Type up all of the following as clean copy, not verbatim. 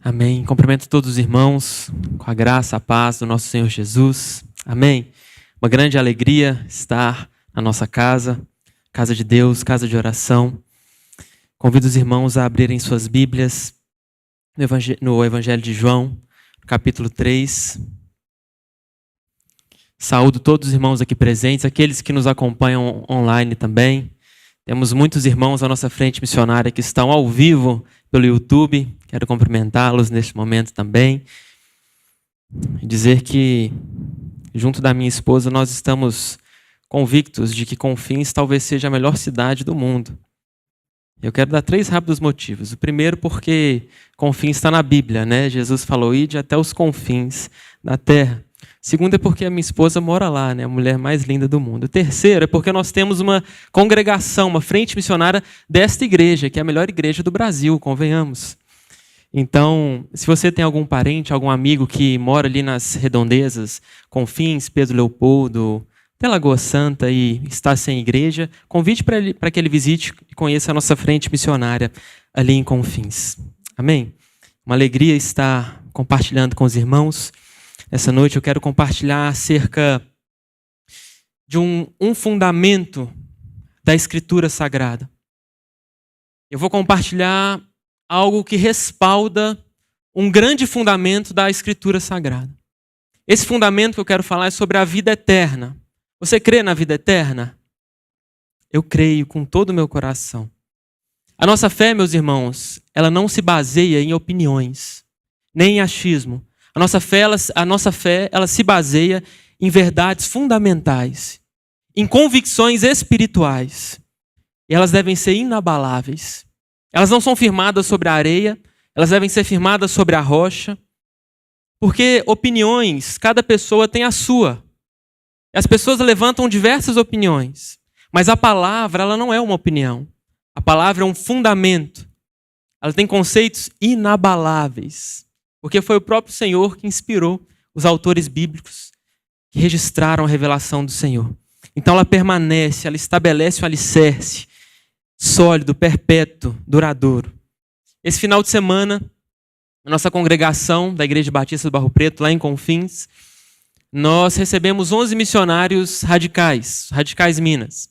Amém. Cumprimento todos os irmãos com a graça, a paz do nosso Senhor Jesus. Amém. Uma grande alegria estar na nossa casa, casa de Deus, casa de oração. Convido os irmãos a abrirem suas Bíblias no Evangelho de João, capítulo 3. Saúdo todos os irmãos aqui presentes, aqueles que nos acompanham online também. Temos muitos irmãos à nossa frente missionária que estão ao vivo pelo YouTube. Quero cumprimentá-los neste momento também. E dizer que, junto da minha esposa, nós estamos convictos de que Confins talvez seja a melhor cidade do mundo. Eu quero dar 3 rápidos motivos. O primeiro, porque Confins está na Bíblia, né? Jesus falou: ide até os confins da terra. O segundo é porque a minha esposa mora lá, né? A mulher mais linda do mundo. O terceiro é porque nós temos uma congregação, uma frente missionária desta igreja, que é a melhor igreja do Brasil, convenhamos. Então, se você tem algum parente, algum amigo que mora ali nas redondezas, Confins, Pedro Leopoldo, até Lagoa Santa e está sem igreja, convide para que ele visite e conheça a nossa frente missionária ali em Confins. Amém? Uma alegria estar compartilhando com os irmãos. Essa noite eu quero compartilhar acerca de um fundamento da Escritura Sagrada. Eu vou compartilhar algo que respalda um grande fundamento da Escritura Sagrada. Esse fundamento que eu quero falar é sobre a vida eterna. Você crê na vida eterna? Eu creio com todo o meu coração. A nossa fé, meus irmãos, ela não se baseia em opiniões, nem em achismo. A nossa fé, ela se baseia em verdades fundamentais, em convicções espirituais. E elas devem ser inabaláveis. Elas não são firmadas sobre a areia, elas devem ser firmadas sobre a rocha. Porque opiniões, cada pessoa tem a sua. As pessoas levantam diversas opiniões. Mas a palavra, ela não é uma opinião. A palavra é um fundamento. Ela tem conceitos inabaláveis. Porque foi o próprio Senhor que inspirou os autores bíblicos que registraram a revelação do Senhor. Então ela permanece, ela estabelece um alicerce sólido, perpétuo, duradouro. Esse final de semana, a nossa congregação da Igreja Batista do Barro Preto, lá em Confins, nós recebemos 11 missionários radicais Minas.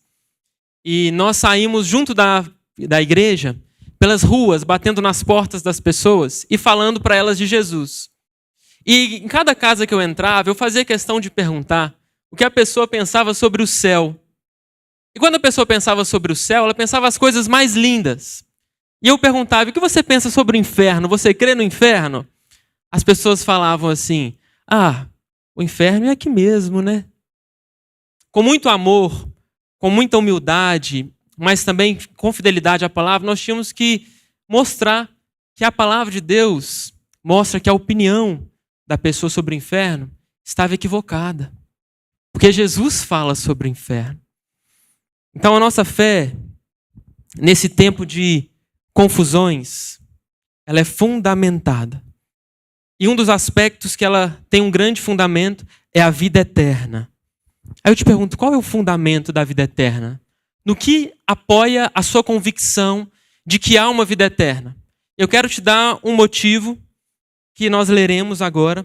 E nós saímos junto da igreja, pelas ruas, batendo nas portas das pessoas e falando para elas de Jesus. E em cada casa que eu entrava, eu fazia questão de perguntar o que a pessoa pensava sobre o céu. E quando a pessoa pensava sobre o céu, ela pensava as coisas mais lindas. E eu perguntava: o que você pensa sobre o inferno? Você crê no inferno? As pessoas falavam assim: o inferno é aqui mesmo, né? Com muito amor, com muita humildade, mas também com fidelidade à palavra, nós tínhamos que mostrar que a palavra de Deus mostra que a opinião da pessoa sobre o inferno estava equivocada. Porque Jesus fala sobre o inferno. Então a nossa fé, nesse tempo de confusões, ela é fundamentada. E um dos aspectos que ela tem um grande fundamento é a vida eterna. Aí eu te pergunto, qual é o fundamento da vida eterna? No que apoia a sua convicção de que há uma vida eterna? Eu quero te dar um motivo que nós leremos agora.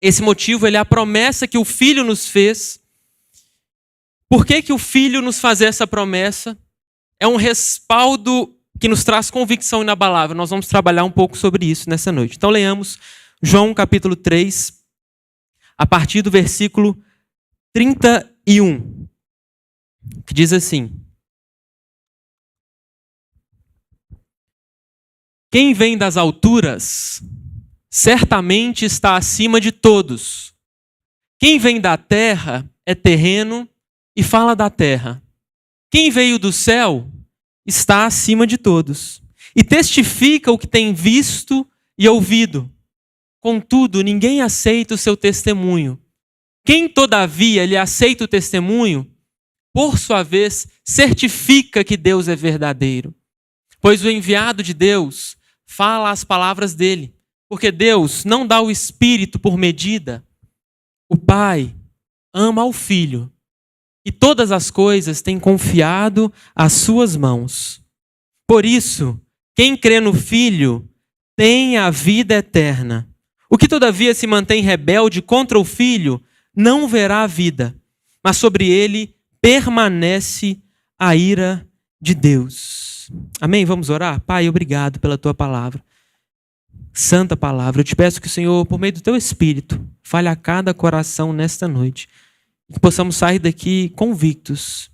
Esse motivo, ele é a promessa que o Filho nos fez. Por que o Filho nos fazer essa promessa? É um respaldo que nos traz convicção inabalável. Nós vamos trabalhar um pouco sobre isso nessa noite. Então leamos João capítulo 3, a partir do versículo 31, que diz assim: quem vem das alturas, certamente está acima de todos. Quem vem da terra é terreno e fala da terra. Quem veio do céu está acima de todos e testifica o que tem visto e ouvido. Contudo, ninguém aceita o seu testemunho. Quem, todavia, lhe aceita o testemunho, por sua vez, certifica que Deus é verdadeiro. Pois o enviado de Deus fala as palavras dele, porque Deus não dá o Espírito por medida. O Pai ama ao Filho e todas as coisas tem confiado às suas mãos. Por isso, quem crê no Filho tem a vida eterna. O que todavia se mantém rebelde contra o Filho não verá a vida, mas sobre ele permanece a ira de Deus. Amém? Vamos orar? Pai, obrigado pela tua palavra. Santa palavra, eu te peço que o Senhor, por meio do teu Espírito, fale a cada coração nesta noite. E que possamos sair daqui convictos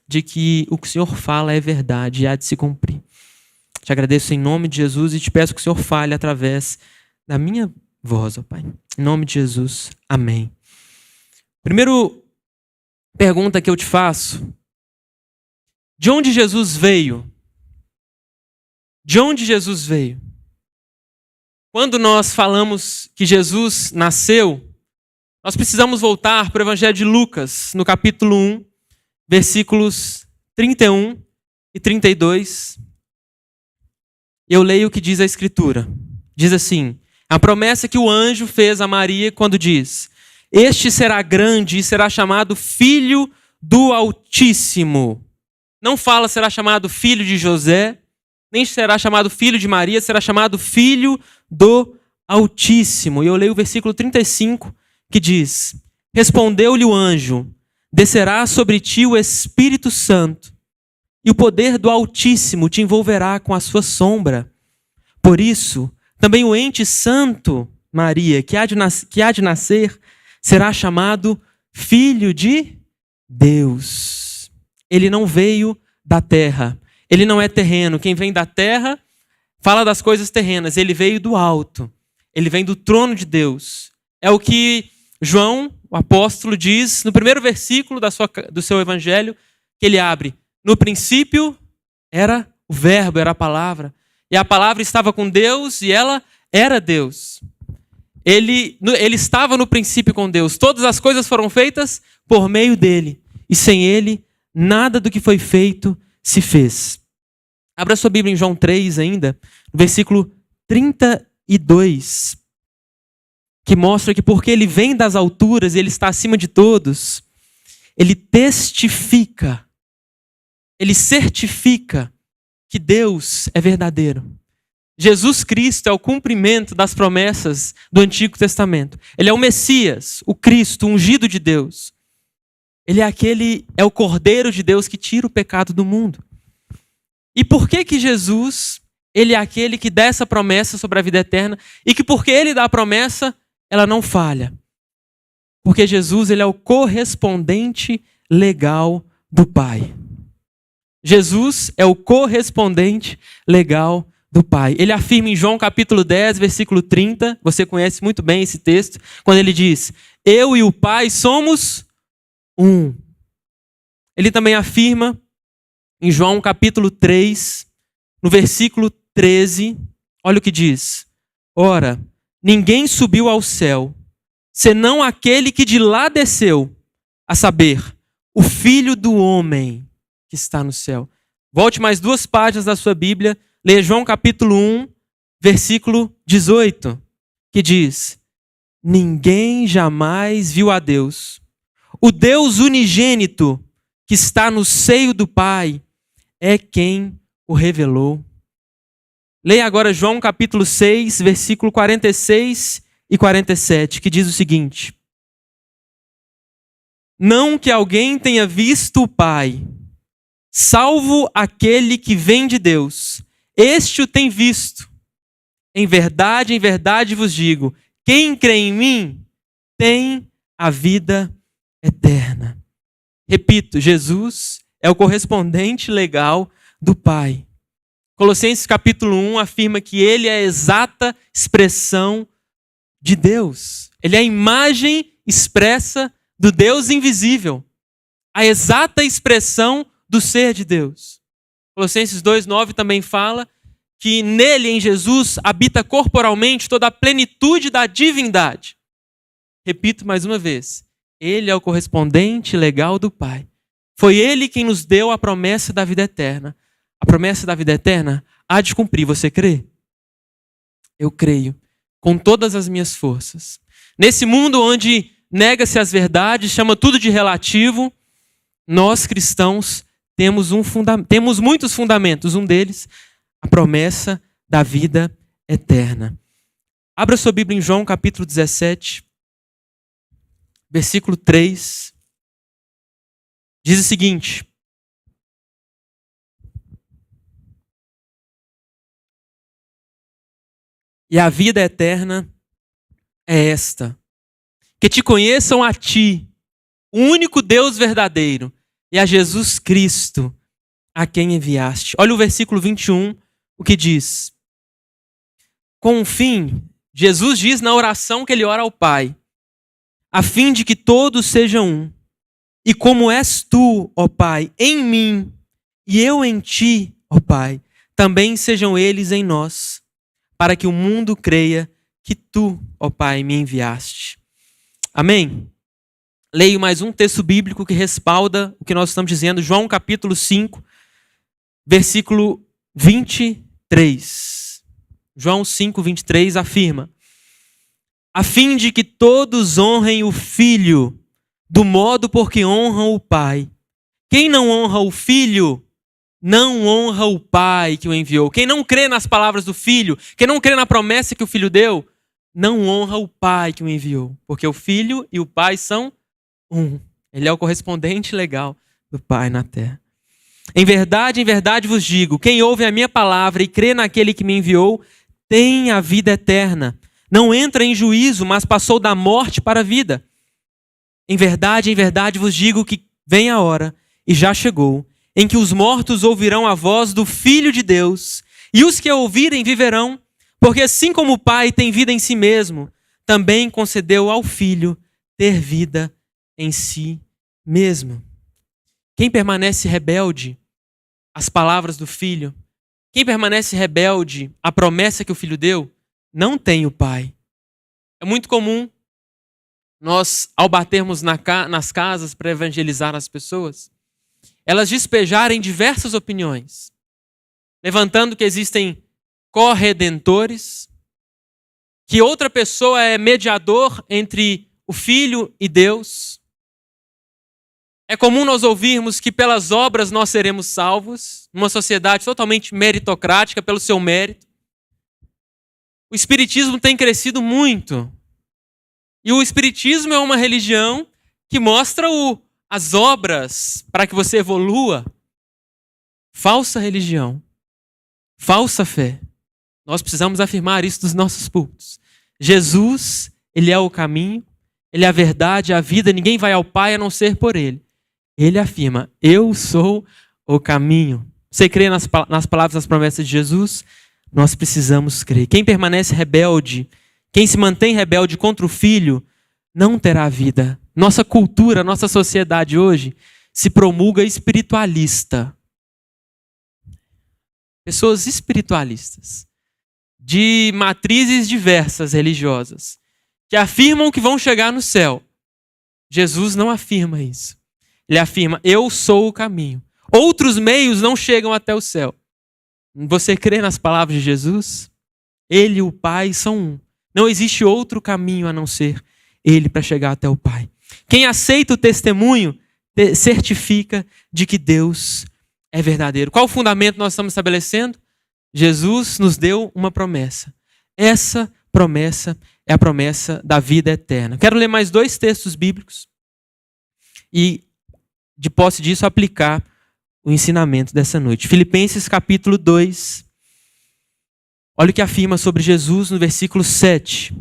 de que o que o Senhor fala é verdade e há de se cumprir. Te agradeço em nome de Jesus e te peço que o Senhor fale através da minha voz, ó Pai. Em nome de Jesus, amém. Primeiro pergunta que eu te faço: de onde Jesus veio? De onde Jesus veio? Quando nós falamos que Jesus nasceu, nós precisamos voltar para o Evangelho de Lucas, no capítulo 1, versículos 31 e 32. Eu leio o que diz a Escritura. Diz assim: a promessa que o anjo fez a Maria quando diz: este será grande e será chamado Filho do Altíssimo. Não fala será chamado filho de José, nem será chamado filho de Maria, será chamado Filho do Altíssimo. E eu leio o versículo 35, que diz: respondeu-lhe o anjo: descerá sobre ti o Espírito Santo, e o poder do Altíssimo te envolverá com a sua sombra. Por isso, também o ente santo, Maria, que há de nascer, será chamado Filho de Deus. Ele não veio da terra. Ele não é terreno. Quem vem da terra fala das coisas terrenas. Ele veio do alto. Ele vem do trono de Deus. É o que João, o apóstolo, diz no primeiro versículo do seu evangelho, que ele abre: no princípio era o verbo, era a palavra. E a palavra estava com Deus e ela era Deus. Ele estava no princípio com Deus. Todas as coisas foram feitas por meio dele. E sem ele, nada do que foi feito se fez. Abra sua Bíblia em João 3 ainda, no versículo 32, que mostra que porque ele vem das alturas e ele está acima de todos, ele testifica, ele certifica que Deus é verdadeiro. Jesus Cristo é o cumprimento das promessas do Antigo Testamento. Ele é o Messias, o Cristo, o ungido de Deus. Ele é o Cordeiro de Deus que tira o pecado do mundo. E por que Jesus, ele é aquele que dá essa promessa sobre a vida eterna e que porque ele dá a promessa, ela não falha? Porque Jesus, ele é o correspondente legal do Pai. Jesus é o correspondente legal do Pai. Ele afirma em João capítulo 10, versículo 30, você conhece muito bem esse texto, quando ele diz: eu e o Pai somos um. Ele também afirma em João capítulo 3, no versículo 13, olha o que diz: ora, ninguém subiu ao céu, senão aquele que de lá desceu, a saber, o Filho do Homem que está no céu. Volte mais 2 páginas da sua Bíblia, leia João capítulo 1, versículo 18, que diz: ninguém jamais viu a Deus. O Deus unigênito que está no seio do Pai é quem o revelou. Leia agora João capítulo 6, versículo 46 e 47, que diz o seguinte: não que alguém tenha visto o Pai, salvo aquele que vem de Deus. Este o tem visto. Em verdade vos digo, quem crê em mim tem a vida eterna. Repito, Jesus é o correspondente legal do Pai. Colossenses capítulo 1 afirma que ele é a exata expressão de Deus. Ele é a imagem expressa do Deus invisível. A exata expressão do ser de Deus. Colossenses 2:9 também fala que nele, em Jesus, habita corporalmente toda a plenitude da divindade. Repito mais uma vez, ele é o correspondente legal do Pai. Foi ele quem nos deu a promessa da vida eterna. A promessa da vida eterna há de cumprir. Você crê? Eu creio, com todas as minhas forças. Nesse mundo onde nega-se as verdades, chama tudo de relativo, nós cristãos temos muitos fundamentos. Um deles, a promessa da vida eterna. Abra sua Bíblia em João capítulo 17, versículo 3. Diz o seguinte: e a vida eterna é esta, que te conheçam a ti, o único Deus verdadeiro, e a Jesus Cristo, a quem enviaste. Olha o versículo 21, o que diz. Com o fim, Jesus diz na oração que ele ora ao Pai, a fim de que todos sejam um. E como és tu, ó Pai, em mim, e eu em ti, ó Pai, também sejam eles em nós, para que o mundo creia que tu, ó Pai, me enviaste. Amém? Leio mais um texto bíblico que respalda o que nós estamos dizendo. João capítulo 5, versículo 23. João 5, 23 afirma: a fim de que todos honrem o Filho do modo por que honram o Pai. Quem não honra o Filho, não honra o Pai que o enviou. Quem não crê nas palavras do Filho, quem não crê na promessa que o Filho deu, não honra o Pai que o enviou. Porque o Filho e o Pai são um. Ele é o correspondente legal do Pai na terra. Em verdade vos digo, quem ouve a minha palavra e crê naquele que me enviou, tem a vida eterna. Não entra em juízo, mas passou da morte para a vida. Em verdade vos digo que vem a hora, e já chegou, em que os mortos ouvirão a voz do Filho de Deus, e os que a ouvirem viverão, porque assim como o Pai tem vida em si mesmo, também concedeu ao Filho ter vida em si mesmo. Quem permanece rebelde às palavras do Filho, quem permanece rebelde à promessa que o Filho deu, não tem o Pai. É muito comum nós, ao batermos nas casas para evangelizar as pessoas, elas despejarem diversas opiniões, levantando que existem corredentores, que outra pessoa é mediador entre o Filho e Deus. É comum nós ouvirmos que pelas obras nós seremos salvos, numa sociedade totalmente meritocrática, pelo seu mérito. O Espiritismo tem crescido muito. E o Espiritismo é uma religião que mostra as obras para que você evolua. Falsa religião. Falsa fé. Nós precisamos afirmar isso dos nossos púlpitos. Jesus, ele é o caminho, ele é a verdade, a vida, ninguém vai ao Pai a não ser por ele. Ele afirma, eu sou o caminho. Você crê nas palavras, nas promessas de Jesus? Nós precisamos crer. Quem permanece rebelde, quem se mantém rebelde contra o Filho, não terá vida. Nossa cultura, nossa sociedade hoje se promulga espiritualista. Pessoas espiritualistas, de matrizes diversas religiosas, que afirmam que vão chegar no céu. Jesus não afirma isso. Ele afirma, eu sou o caminho. Outros meios não chegam até o céu. Você crê nas palavras de Jesus? Ele e o Pai são um. Não existe outro caminho a não ser ele para chegar até o Pai. Quem aceita o testemunho certifica de que Deus é verdadeiro. Qual o fundamento nós estamos estabelecendo? Jesus nos deu uma promessa. Essa promessa é a promessa da vida eterna. Quero ler mais 2 textos bíblicos e, de posse disso, aplicar o ensinamento dessa noite. Filipenses capítulo 2. Olha o que afirma sobre Jesus no versículo 7.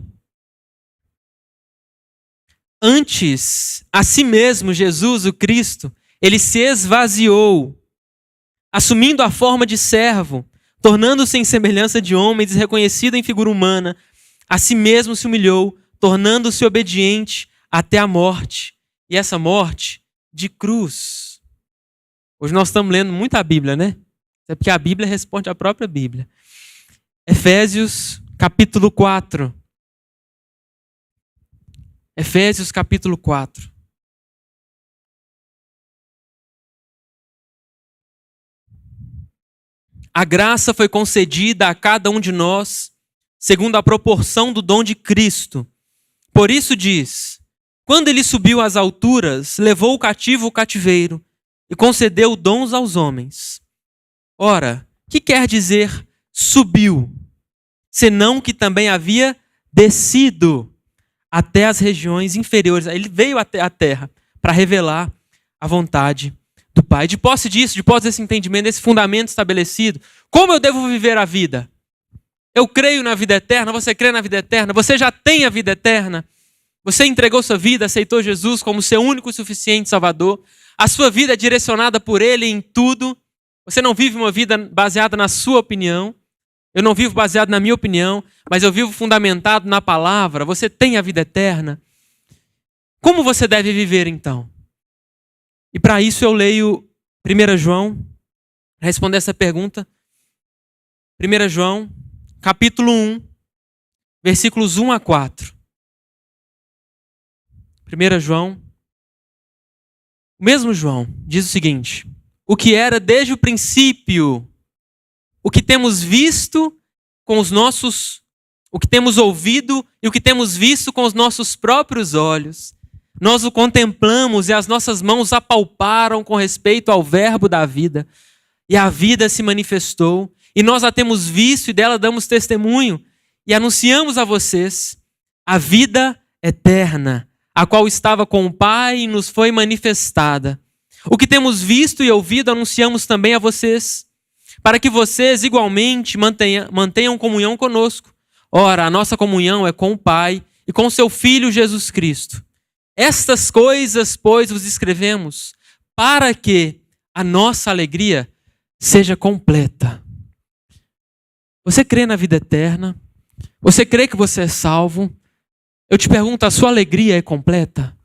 Antes, a si mesmo, Jesus, o Cristo, ele se esvaziou, assumindo a forma de servo, tornando-se em semelhança de homens, reconhecido em figura humana, a si mesmo se humilhou, tornando-se obediente até a morte. E essa morte de cruz. Hoje nós estamos lendo muito a Bíblia, né? É porque a Bíblia responde à própria Bíblia. Efésios capítulo 4. Efésios capítulo 4. A graça foi concedida a cada um de nós, segundo a proporção do dom de Cristo. Por isso diz, quando ele subiu às alturas, levou o cativo o cativeiro e concedeu dons aos homens. Ora, que quer dizer subiu? senão que também havia descido até as regiões inferiores. Ele veio até a terra para revelar a vontade do Pai. De posse disso, de posse desse entendimento, desse fundamento estabelecido, como eu devo viver a vida? Eu creio na vida eterna, você crê na vida eterna, você já tem a vida eterna, você entregou sua vida, aceitou Jesus como seu único e suficiente Salvador, a sua vida é direcionada por Ele em tudo, você não vive uma vida baseada na sua opinião, eu não vivo baseado na minha opinião, mas eu vivo fundamentado na palavra, você tem a vida eterna. Como você deve viver então? E para isso eu leio 1 João, para responder essa pergunta. 1 João, capítulo 1, versículos 1 a 4. 1 João, o mesmo João, diz o seguinte: o que era desde o princípio, o que temos visto com os nossos, o que temos ouvido e o que temos visto com os nossos próprios olhos, nós o contemplamos e as nossas mãos apalparam com respeito ao verbo da vida. E a vida se manifestou e nós a temos visto e dela damos testemunho e anunciamos a vocês a vida eterna, a qual estava com o Pai e nos foi manifestada. O que temos visto e ouvido anunciamos também a vocês, para que vocês igualmente mantenham comunhão conosco. Ora, a nossa comunhão é com o Pai e com seu Filho Jesus Cristo. Estas coisas, pois, vos escrevemos, para que a nossa alegria seja completa. Você crê na vida eterna? Você crê que você é salvo? Eu te pergunto, a sua alegria é completa?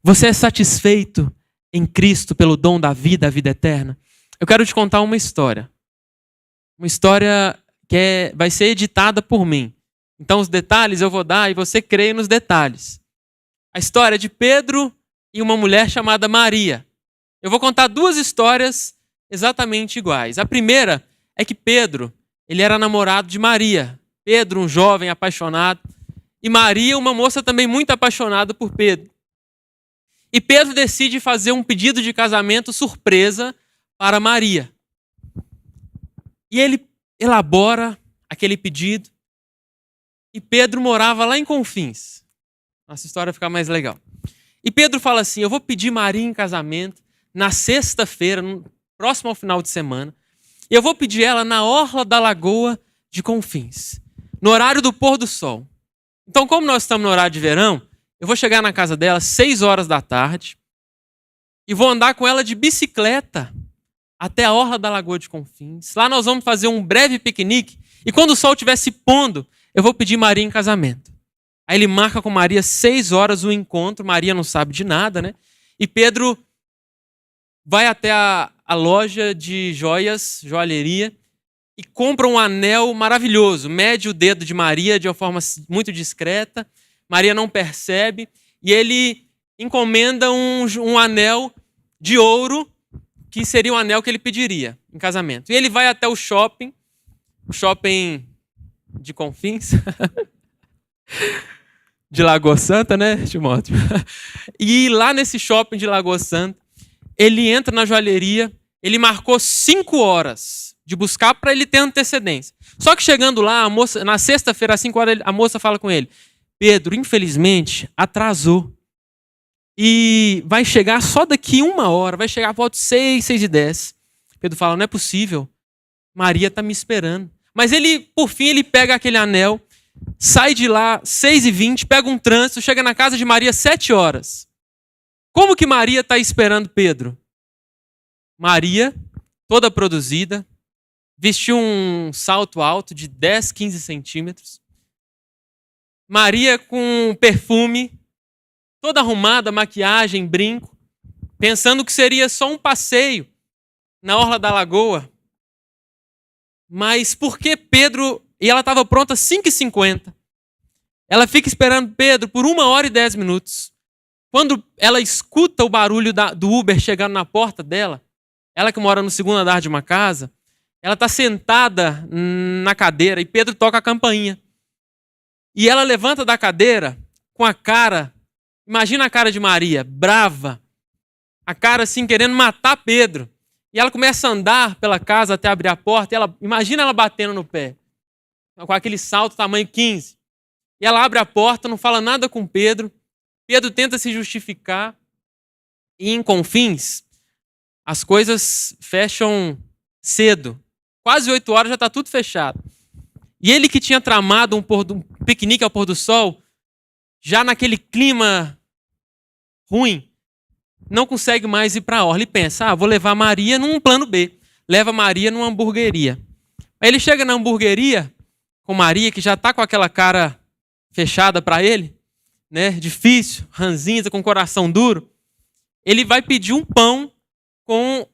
Você é satisfeito em Cristo pelo dom da vida, a vida eterna? Eu quero te contar uma história. Uma história que vai ser editada por mim. Então os detalhes eu vou dar e você crê nos detalhes. A história de Pedro e uma mulher chamada Maria. Eu vou contar duas histórias exatamente iguais. A primeira é que Pedro, ele era namorado de Maria. Pedro, um jovem apaixonado. E Maria, uma moça também muito apaixonada por Pedro. E Pedro decide fazer um pedido de casamento surpresa para Maria. E ele elabora aquele pedido. E Pedro morava lá em Confins. Nossa história fica mais legal. E Pedro fala assim: eu vou pedir Maria em casamento na sexta-feira, próximo ao final de semana. E eu vou pedir ela na orla da lagoa de Confins, no horário do pôr do sol. Então, como nós estamos no horário de verão, eu vou chegar na casa dela às 6 horas da tarde e vou andar com ela de bicicleta até a orla da lagoa de Confins. Lá nós vamos fazer um breve piquenique e quando o sol estiver se pondo, eu vou pedir Maria em casamento. Aí ele marca com Maria 6 horas o encontro. Maria não sabe de nada, né? E Pedro vai até a loja de joias, joalheria, e compra um anel maravilhoso. Mede o dedo de Maria de uma forma muito discreta. Maria não percebe. E ele encomenda um anel de ouro, que seria o anel que ele pediria em casamento. E ele vai até o shopping de Confins, de Lagoa Santa, né, Timóteo? E lá nesse shopping de Lagoa Santa, ele entra na joalheria, ele marcou 5 horas de buscar para ele ter antecedência. Só que chegando lá, a moça, na sexta-feira, às 5 horas, a moça fala com ele: Pedro, infelizmente, atrasou. E vai chegar só daqui 1 hora, vai chegar por volta de 6h10. Pedro fala: não é possível, Maria está me esperando. Mas ele, por fim, ele pega aquele anel, sai de lá 6h20, pega um trânsito, chega na casa de Maria 7 horas. Como que Maria está esperando Pedro? Maria, toda produzida, vestiu um salto alto de 10, 15 centímetros. Maria com perfume, toda arrumada, maquiagem, brinco, pensando que seria só um passeio na orla da lagoa. Mas por que Pedro... E ela estava pronta às 5h50. Ela fica esperando Pedro por 1 hora e 10 minutos. Quando ela escuta o barulho do Uber chegando na porta dela, ela que mora no 2º andar de uma casa, ela está sentada na cadeira e Pedro toca a campainha. E ela levanta da cadeira com a cara, imagina a cara de Maria, brava, a cara assim querendo matar Pedro. E ela começa a andar pela casa até abrir a porta, e imagina ela batendo no pé. com aquele salto tamanho 15. E ela abre a porta, não fala nada com Pedro. Pedro tenta se justificar. E em Confins, as coisas fecham cedo. Quase 8 horas já está tudo fechado. E ele que tinha tramado um piquenique ao pôr do sol, já naquele clima ruim, não consegue mais ir para a orla. E pensa, vou levar Maria num plano B. Leva Maria numa hamburgueria. Aí ele chega na hamburgueria com Maria, que já está com aquela cara fechada para ele, né? Difícil, ranzinza, com coração duro. Ele vai pedir um pão com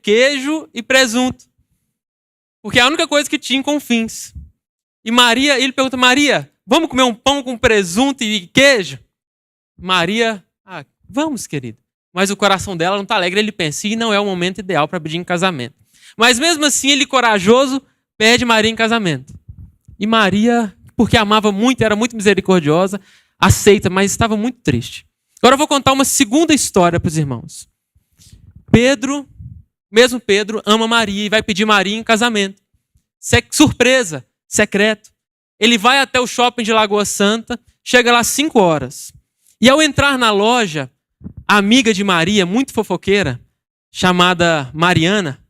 queijo e presunto. Porque é a única coisa que tinha em Confins. E Maria, ele pergunta, Maria, vamos comer um pão com presunto e queijo? Maria, vamos, querido. Mas o coração dela não está alegre, ele pensa, e não é o momento ideal para pedir em casamento. Mas mesmo assim, ele corajoso, pede Maria em casamento. E Maria, porque amava muito, era muito misericordiosa, aceita, mas estava muito triste. Agora eu vou contar uma segunda história para os irmãos. Mesmo Pedro, ama Maria e vai pedir Maria em casamento. Surpresa, secreto. Ele vai até o shopping de Lagoa Santa, chega lá às 5 horas. E ao entrar na loja, a amiga de Maria, muito fofoqueira, chamada Mariana,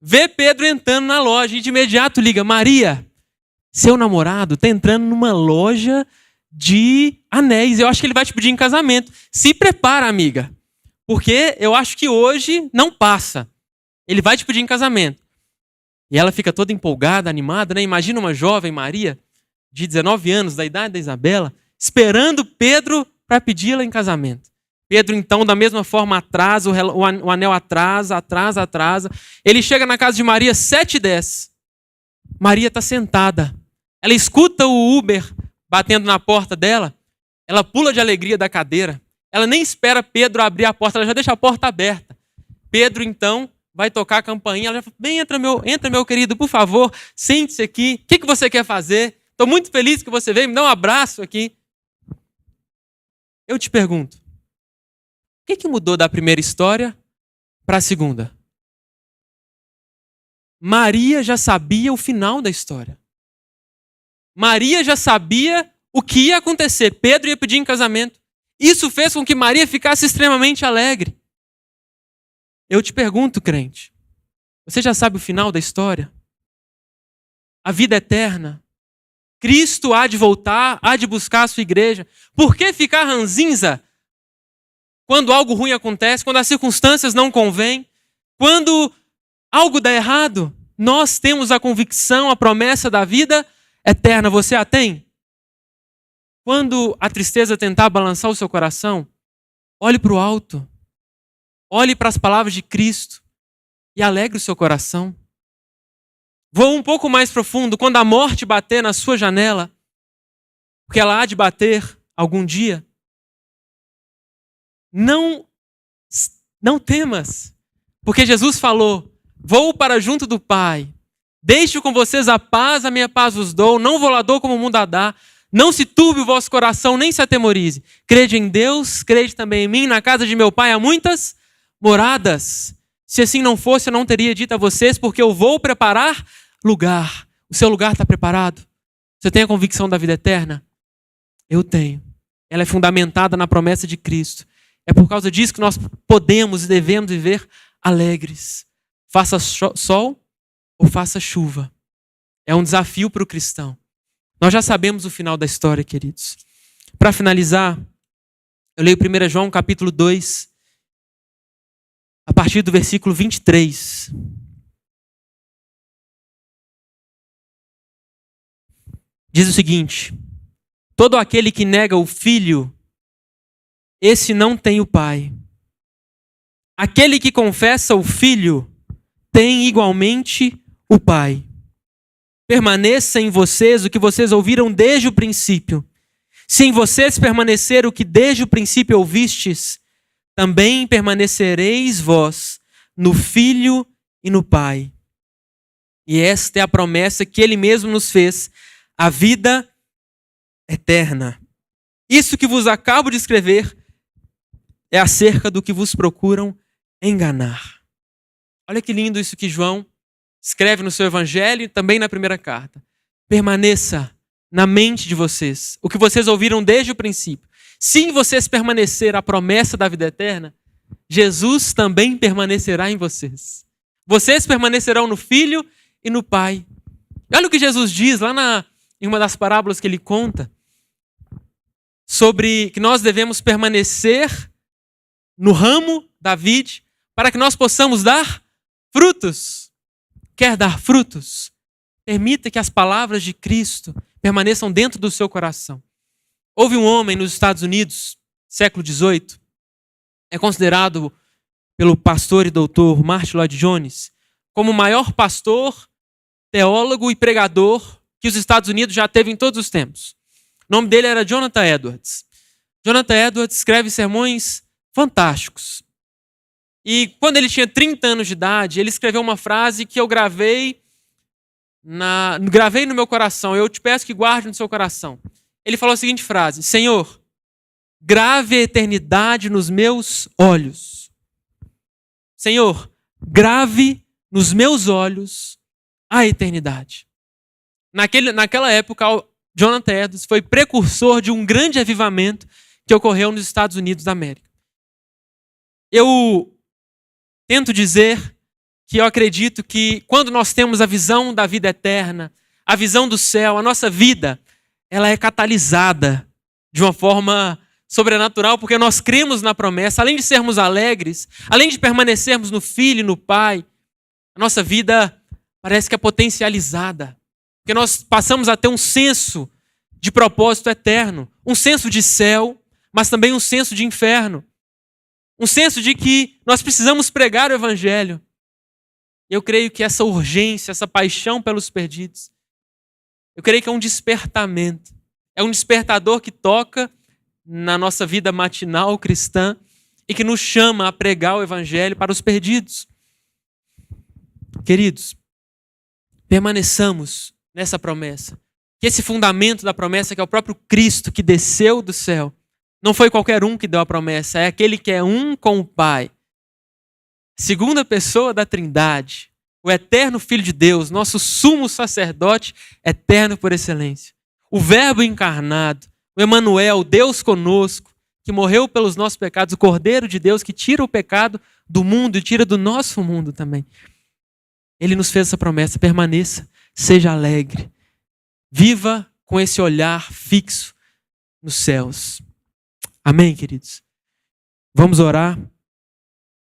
vê Pedro entrando na loja e de imediato liga, Maria, seu namorado está entrando numa loja de anéis. Eu acho que ele vai te pedir em casamento. Se prepara, amiga. Porque eu acho que hoje não passa. Ele vai te pedir em casamento. E ela fica toda empolgada, animada, né? Imagina uma jovem Maria, de 19 anos, da idade da Isabela, esperando Pedro para pedi-la em casamento. Pedro, então, da mesma forma, atrasa, o anel atrasa. Ele chega na casa de Maria, 7h10. Maria está sentada. Ela escuta o Uber batendo na porta dela. Ela pula de alegria da cadeira. Ela nem espera Pedro abrir a porta, ela já deixa a porta aberta. Pedro, então, vai tocar a campainha. Ela já fala, bem, entra meu querido, por favor, sente-se aqui. O que você quer fazer? Estou muito feliz que você veio, me dá um abraço aqui. Eu te pergunto, o que mudou da primeira história para a segunda? Maria já sabia o final da história. Maria já sabia o que ia acontecer. Pedro ia pedir em casamento. Isso fez com que Maria ficasse extremamente alegre. Eu te pergunto, crente, você já sabe o final da história? A vida eterna? Cristo há de voltar, há de buscar a sua igreja. Por que ficar ranzinza quando algo ruim acontece, quando as circunstâncias não convêm, quando algo dá errado? Nós temos a convicção, a promessa da vida eterna. Você a tem? Quando a tristeza tentar balançar o seu coração, olhe para o alto. Olhe para as palavras de Cristo e alegre o seu coração. Vou um pouco mais profundo. Quando a morte bater na sua janela, porque ela há de bater algum dia, não temas. Porque Jesus falou, vou para junto do Pai. Deixo com vocês a minha paz vos dou. Não vou lá dou como o mundo a dá. Não se turbe o vosso coração, nem se atemorize. Crede em Deus, crede também em mim. Na casa de meu Pai há muitas moradas. Se assim não fosse, eu não teria dito a vocês, porque eu vou preparar lugar. O seu lugar está preparado? Você tem a convicção da vida eterna? Eu tenho. Ela é fundamentada na promessa de Cristo. É por causa disso que nós podemos e devemos viver alegres. Faça sol ou faça chuva. É um desafio para o cristão. Nós já sabemos o final da história, queridos. Para finalizar, eu leio 1 João capítulo 2, a partir do versículo 23. Diz o seguinte: todo aquele que nega o Filho, esse não tem o Pai. Aquele que confessa o Filho, tem igualmente o Pai. Permaneça em vocês o que vocês ouviram desde o princípio. Se em vocês permanecer o que desde o princípio ouvistes, também permanecereis vós no Filho e no Pai. E esta é a promessa que Ele mesmo nos fez, a vida eterna. Isso que vos acabo de escrever é acerca do que vos procuram enganar. Olha que lindo isso que João escreve no seu evangelho e também na primeira carta. Permaneça na mente de vocês o que vocês ouviram desde o princípio. Se em vocês permanecer a promessa da vida eterna, Jesus também permanecerá em vocês. Vocês permanecerão no Filho e no Pai. Olha o que Jesus diz lá em uma das parábolas que ele conta, sobre que nós devemos permanecer no ramo da vide para que nós possamos dar frutos. Quer dar frutos? Permita que as palavras de Cristo permaneçam dentro do seu coração. Houve um homem nos Estados Unidos, século XVIII, é considerado pelo pastor e doutor Martyn Lloyd-Jones como o maior pastor, teólogo e pregador que os Estados Unidos já teve em todos os tempos. O nome dele era Jonathan Edwards. Jonathan Edwards escreve sermões fantásticos. E quando ele tinha 30 anos de idade, ele escreveu uma frase que eu gravei no meu coração. Eu te peço que guarde no seu coração. Ele falou a seguinte frase: Senhor, grave a eternidade nos meus olhos. Senhor, grave nos meus olhos a eternidade. Naquela época, Jonathan Edwards foi precursor de um grande avivamento que ocorreu nos Estados Unidos da América. Eu tento dizer que eu acredito que quando nós temos a visão da vida eterna, a visão do céu, a nossa vida, ela é catalisada de uma forma sobrenatural, porque nós cremos na promessa. Além de sermos alegres, além de permanecermos no Filho e no Pai, a nossa vida parece que é potencializada. Porque nós passamos a ter um senso de propósito eterno, um senso de céu, mas também um senso de inferno. Um senso de que nós precisamos pregar o Evangelho. Eu creio que essa urgência, essa paixão pelos perdidos, eu creio que é um despertamento. É um despertador que toca na nossa vida matinal cristã e que nos chama a pregar o Evangelho para os perdidos. Queridos, permaneçamos nessa promessa. Que esse fundamento da promessa, que é o próprio Cristo que desceu do céu, não foi qualquer um que deu a promessa, é aquele que é um com o Pai. Segunda pessoa da Trindade, o eterno Filho de Deus, nosso sumo sacerdote eterno por excelência. O Verbo encarnado, o Emanuel, Deus conosco, que morreu pelos nossos pecados, o Cordeiro de Deus que tira o pecado do mundo e tira do nosso mundo também. Ele nos fez essa promessa: permaneça, seja alegre, viva com esse olhar fixo nos céus. Amém, queridos? Vamos orar.